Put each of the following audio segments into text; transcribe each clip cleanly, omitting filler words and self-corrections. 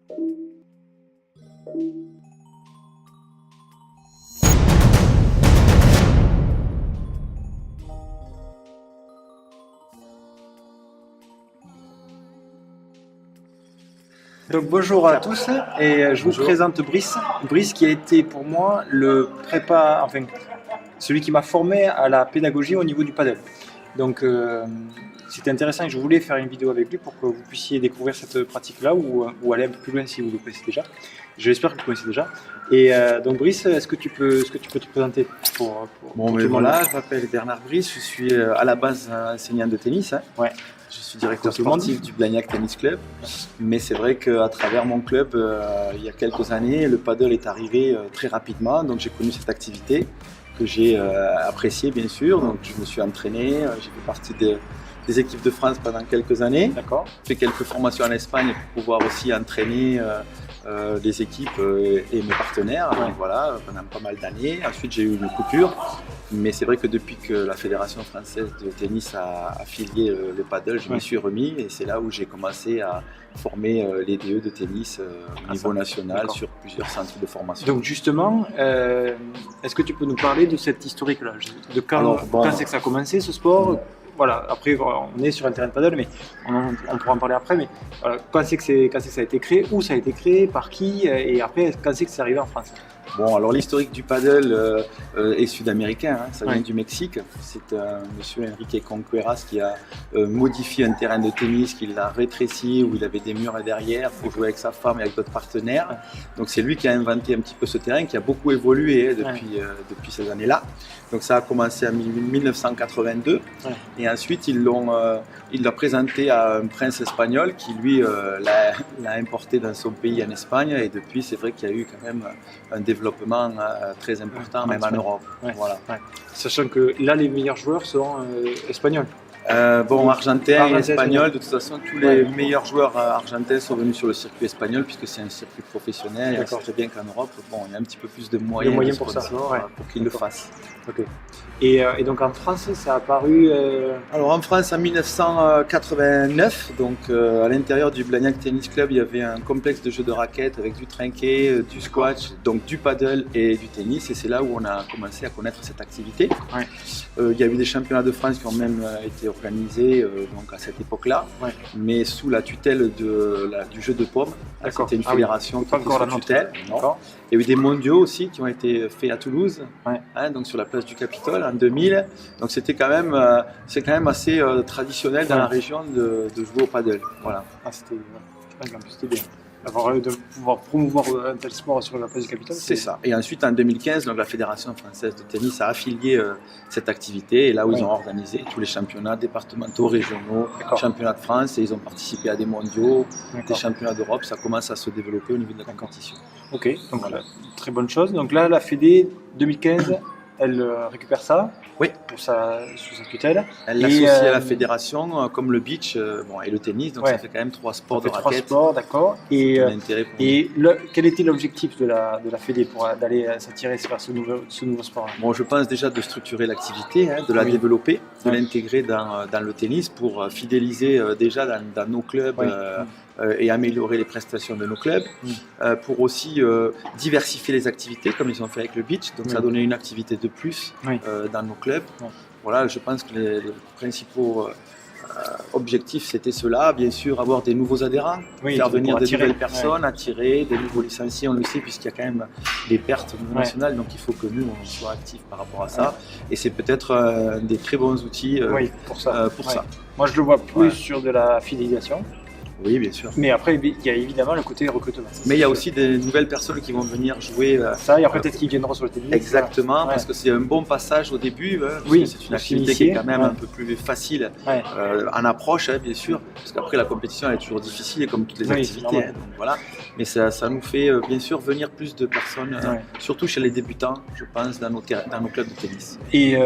Donc bonjour à tous et je vous présente Brice. Brice qui a été pour moi celui qui m'a formé à la pédagogie au niveau du paddle. Donc c'était intéressant et je voulais faire une vidéo avec lui pour que vous puissiez découvrir cette pratique-là ou aller un peu plus loin si vous le connaissez déjà. J'espère que vous le connaissez déjà. Et donc Brice, est-ce que tu peux te présenter pour voilà, je m'appelle Bernard Brice, je suis à la base enseignant de tennis. Ouais. Je suis directeur sportif du Blagnac Tennis Club, mais c'est vrai qu'à travers mon club, il y a quelques années, le paddle est arrivé très rapidement, donc j'ai connu cette activité que j'ai appréciée bien sûr, donc je me suis entraîné, j'ai fait partie des équipes de France pendant quelques années. D'accord. J'ai fait quelques formations en Espagne pour pouvoir aussi entraîner les équipes et mes partenaires, donc voilà, pendant pas mal d'années. Ensuite j'ai eu une coupure, mais c'est vrai que depuis que la Fédération française de tennis a affilié le paddle, je m'y suis remis et c'est là où j'ai commencé à former les DE de tennis au niveau national sur plusieurs centres de formation. Donc justement, est-ce que tu peux nous parler de cette historique-là, de quand c'est que ça a commencé ce sport? Voilà, après on est sur un terrain de paddle, mais on pourra en parler après. Mais voilà, quand c'est que ça a été créé, où ça a été créé, par qui, et après quand c'est que c'est arrivé en France? Bon, alors l'historique du paddle est sud-américain, ça vient du Mexique. C'est monsieur Enrique Conqueras qui a modifié un terrain de tennis, qui l'a rétréci, où il avait des murs derrière pour jouer avec sa femme et avec d'autres partenaires. Donc c'est lui qui a inventé un petit peu ce terrain, qui a beaucoup évolué depuis ces années-là. Donc ça a commencé en 1982 et ensuite il l'a présenté à un prince espagnol qui lui l'a importé dans son pays en Espagne et depuis c'est vrai qu'il y a eu quand même un développement très important même en Europe. Voilà. Sachant que là les meilleurs joueurs sont espagnols. Argentin et espagnol, de toute façon tous les meilleurs joueurs argentins sont venus sur le circuit espagnol puisque c'est un circuit professionnel et on sait très bien qu'en Europe, il y a un petit peu plus de moyens pour ça, pour qu'ils le fassent. Okay. Et donc en France, ça a apparu Alors en France en 1989, donc à l'intérieur du Blagnac Tennis Club, il y avait un complexe de jeux de raquettes avec du trinquet, du squash, donc du paddle et du tennis et c'est là où on a commencé à connaître cette activité. Il y a eu des championnats de France qui ont même été organisés donc à cette époque-là, mais sous la tutelle du jeu de paume. C'était une fédération qui était sous tutelle. Il y a eu des mondiaux aussi qui ont été faits à Toulouse, donc sur la place du Capitole en 2000. Donc c'est quand même assez traditionnel dans la région de jouer au paddle. Voilà. C'était bien. De pouvoir promouvoir un tel sport sur la place du Capitole. C'est ça. Et ensuite, en 2015, donc, la Fédération française de tennis a affilié cette activité. Et là où ils ont organisé tous les championnats départementaux, régionaux, championnats de France. Et ils ont participé à des mondiaux, des championnats d'Europe. Ça commence à se développer au niveau de la compétition. Ok, donc voilà. Très bonne chose. Donc là, la Fédé 2015, elle récupère ça sous sa tutelle. Elle l'associe à la fédération comme le beach et le tennis, donc ça fait quand même 3 sports de raquettes. 3 sports, d'accord. Et quel était l'objectif de la Fédé pour d'aller s'attirer vers ce nouveau sport? Je pense déjà de structurer l'activité, de la développer, de l'intégrer dans le tennis pour fidéliser déjà dans nos clubs et améliorer les prestations de nos clubs, pour aussi diversifier les activités comme ils ont fait avec le beach, donc ça donnait une activité de plus dans nos clubs. Voilà, je pense que les principaux objectifs c'était cela, bien sûr avoir des nouveaux adhérents, faire venir des nouvelles personnes, attirer des nouveaux licenciés, on le sait puisqu'il y a quand même des pertes au niveau national, donc il faut que nous on soit actifs par rapport à ça et c'est peut-être des très bons outils pour ça. Moi je le vois plus sur de la fidélisation. Oui, bien sûr. Mais après, il y a évidemment le côté recrutement. Mais il y a aussi des nouvelles personnes qui vont venir jouer. Ça, et après, peut-être qu'ils viendront sur le tennis. Exactement, parce que c'est un bon passage au début. C'est une activité qui est quand même un peu plus facile en approche, bien sûr. Parce qu'après, la compétition elle est toujours difficile, comme toutes les activités. Donc, voilà. Mais ça nous fait bien sûr venir plus de personnes, surtout chez les débutants, je pense, dans nos clubs de tennis. Et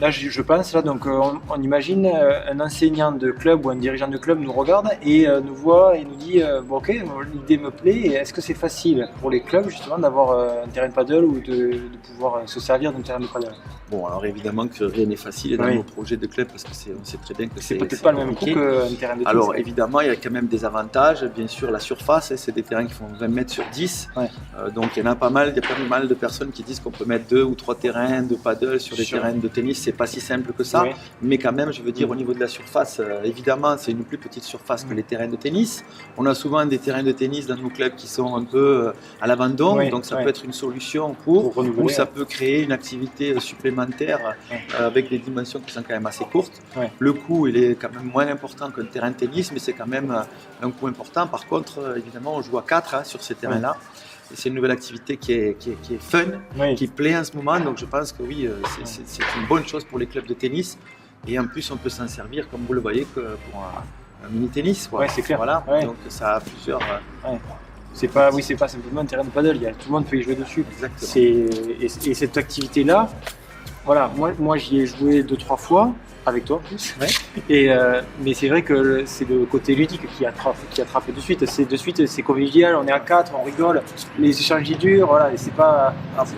là, je pense, donc, on imagine un enseignant de club ou un dirigeant de club nous regarde et nous voit et nous dit bon, ok, l'idée me plaît, et est-ce que c'est facile pour les clubs justement d'avoir un terrain de paddle ou de pouvoir se servir d'un terrain de paddle? Bon, alors évidemment que rien n'est facile dans nos projets de club parce que on sait très bien que c'est peut-être pas le même coup qu'un terrain de tennis. Alors évidemment, il y a quand même des avantages. Bien sûr, la surface, c'est des terrains qui font 20 mètres sur 10. Donc il y en a pas mal, il y a pas mal de personnes qui disent qu'on peut mettre 2 ou 3 terrains de paddle sur des terrains de tennis. C'est pas si simple que ça, mais quand même, je veux dire, au niveau de la surface, évidemment, c'est une plus petite surface que les terrains de tennis. On a souvent des terrains de tennis dans nos clubs qui sont un peu à l'abandon, donc ça peut être une solution pour renouveler, ou ça peut créer une activité supplémentaire avec des dimensions qui sont quand même assez courtes. Le coût, il est quand même moins important qu'un terrain de tennis, mais c'est quand même un coût important. Par contre, évidemment, on joue à 4 sur ces terrains-là. Et c'est une nouvelle activité qui est fun, qui plaît en ce moment. Donc je pense que oui, c'est une bonne chose pour les clubs de tennis. Et en plus, on peut s'en servir, comme vous le voyez, que pour un mini-tennis. C'est clair. Voilà. Donc ça a plusieurs... C'est pas simplement un terrain de paddle, tout le monde peut y jouer dessus. Exactement. Et cette activité-là, voilà, moi j'y ai joué 2-3 fois, avec toi en plus. Mais c'est vrai que c'est le côté ludique qui attrape de suite. C'est convivial, on est à 4, on rigole, les échanges y durent, voilà, et c'est pas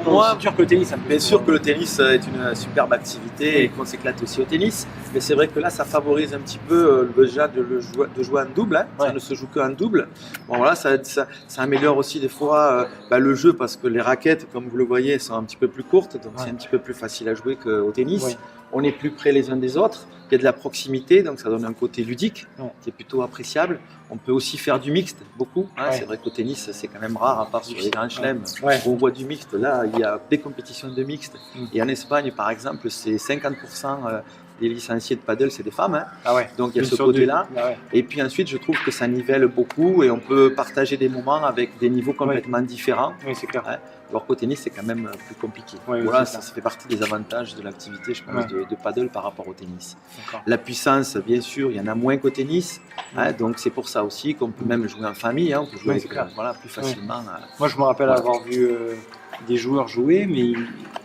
moi, dur que le tennis. Bien sûr que le tennis est une superbe activité et qu'on s'éclate aussi au tennis, mais c'est vrai que là ça favorise un petit peu déjà de jouer en double, ça ne se joue qu'en double. Bon voilà, ça améliore aussi des fois le jeu parce que les raquettes, comme vous le voyez, sont un petit peu plus courtes, donc c'est un petit peu plus facile à jouer qu'au tennis. On est plus près les uns des autres, il y a de la proximité, donc ça donne un côté ludique qui est plutôt appréciable. On peut aussi faire du mixte, beaucoup. C'est vrai qu'au tennis, c'est quand même rare, à part sur les grands chelems, où on voit du mixte. Là, il y a des compétitions de mixte. Et en Espagne, par exemple, c'est 50% des licenciés de paddle, c'est des femmes. Donc il y a ce côté-là. Et puis ensuite, je trouve que ça nivelle beaucoup et on peut partager des moments avec des niveaux complètement différents. C'est clair. Alors qu'au tennis, c'est quand même plus compliqué. Voilà, ça fait partie des avantages de l'activité, je pense, de paddle par rapport au tennis. La puissance, bien sûr, il y en a moins qu'au tennis. Donc c'est pour ça aussi qu'on peut même jouer en famille. On peut jouer plus facilement. Moi, je me rappelle avoir vu des joueurs jouer, mais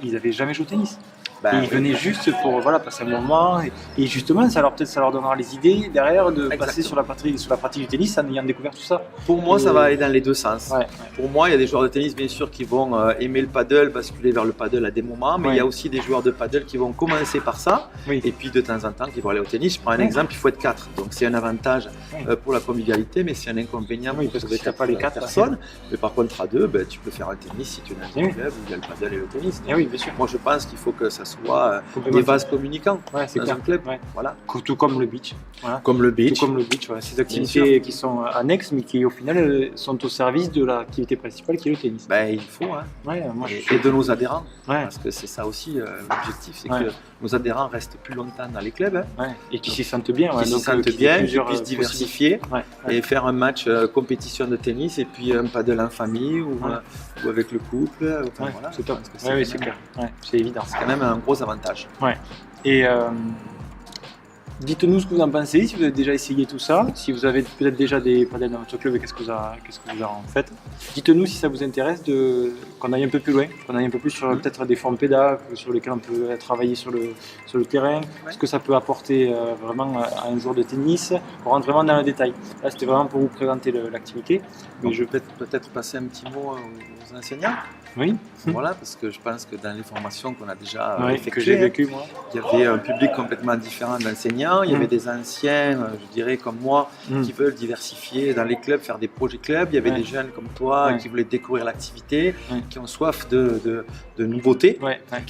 ils n'avaient jamais joué au tennis. Ils venaient juste pour passer un moment et justement ça leur donnera les idées derrière de passer sur la pratique du tennis en ayant découvert tout ça. Pour moi ça va aller dans les deux sens. Pour moi il y a des joueurs de tennis bien sûr qui vont aimer le paddle, basculer vers le paddle à des moments, mais il y a aussi des joueurs de paddle qui vont commencer par ça et puis de temps en temps qui vont aller au tennis. Je prends un exemple, il faut être 4, donc c'est un avantage pour la convivialité, mais c'est un inconvénient parce que si tu n'as pas les 4 personnes. Mais par contre à 2, tu peux faire un tennis si tu es dans un club où il y a le paddle et le tennis. Oui, bien sûr. Moi je pense qu'il faut que ça soit des vases communicants dans un club. Voilà. Tout comme le beach. Comme le beach. Ces activités qui sont annexes mais qui au final sont au service de l'activité principale qui est le tennis. Il faut. Et de nos adhérents. Parce que c'est ça aussi l'objectif, c'est que nos adhérents restent plus longtemps dans les clubs. Et qui s'y sentent bien. Qui s'y sentent bien, qui puissent diversifier et faire un match compétition de tennis et puis un paddle en famille ou avec le couple. C'est top. C'est clair. C'est évident. C'est quand même un gros avantage. Et dites-nous ce que vous en pensez, si vous avez déjà essayé tout ça, si vous avez peut-être déjà des paddles dans votre club et qu'est-ce que vous en faites. Dites-nous si ça vous intéresse qu'on aille un peu plus loin, qu'on aille un peu plus sur peut-être des formes pédales sur lesquelles on peut travailler sur le terrain, ce que ça peut apporter vraiment à un joueur de tennis. On rentre vraiment dans le détail. Là, c'était vraiment pour vous présenter l'activité. Mais je vais peut-être passer un petit mot aux enseignants. Oui. Voilà, parce que je pense que dans les formations qu'on a déjà effectuées, que j'ai vécues, moi, il y avait un public complètement différent d'enseignants. Il y avait des anciens, je dirais comme moi, qui veulent diversifier dans les clubs, faire des projets clubs. Il y avait des jeunes comme toi qui voulaient découvrir l'activité, qui ont soif de nouveautés.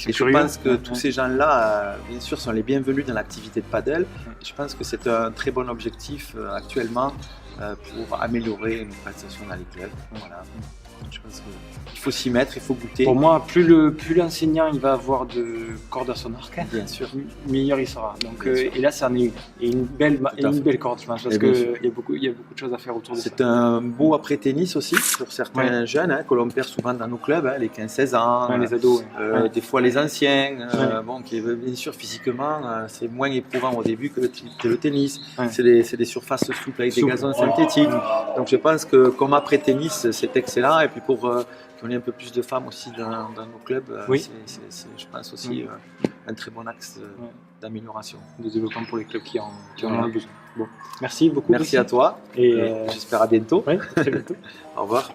Et je pense que tous ces gens-là, bien sûr, sont les bienvenus dans l'activité de paddle. Et je pense que c'est un très bon objectif actuellement pour améliorer nos prestations dans les clubs. Voilà. Je pense qu'il faut s'y mettre, il faut goûter. Pour moi, plus l'enseignant il va avoir de cordes à son arc, bien sûr, meilleur il sera. Donc, et là, ça en est une belle corde, je pense, parce qu'il y a beaucoup de choses à faire autour de ça. C'est un beau après-tennis aussi pour certains jeunes que l'on perd souvent dans nos clubs, les 15-16 ans, les ados, des fois les anciens, qui bien sûr physiquement c'est moins éprouvant au début que le tennis. C'est des surfaces souples avec des gazons synthétiques. Donc je pense que comme après-tennis, c'est excellent. Et puis pour qu'on ait un peu plus de femmes aussi dans nos clubs, c'est je pense aussi un très bon axe d'amélioration. De développement pour les clubs qui en ont besoin. Bon. Merci beaucoup. Merci à toi et j'espère à bientôt. Oui, très bientôt. Au revoir.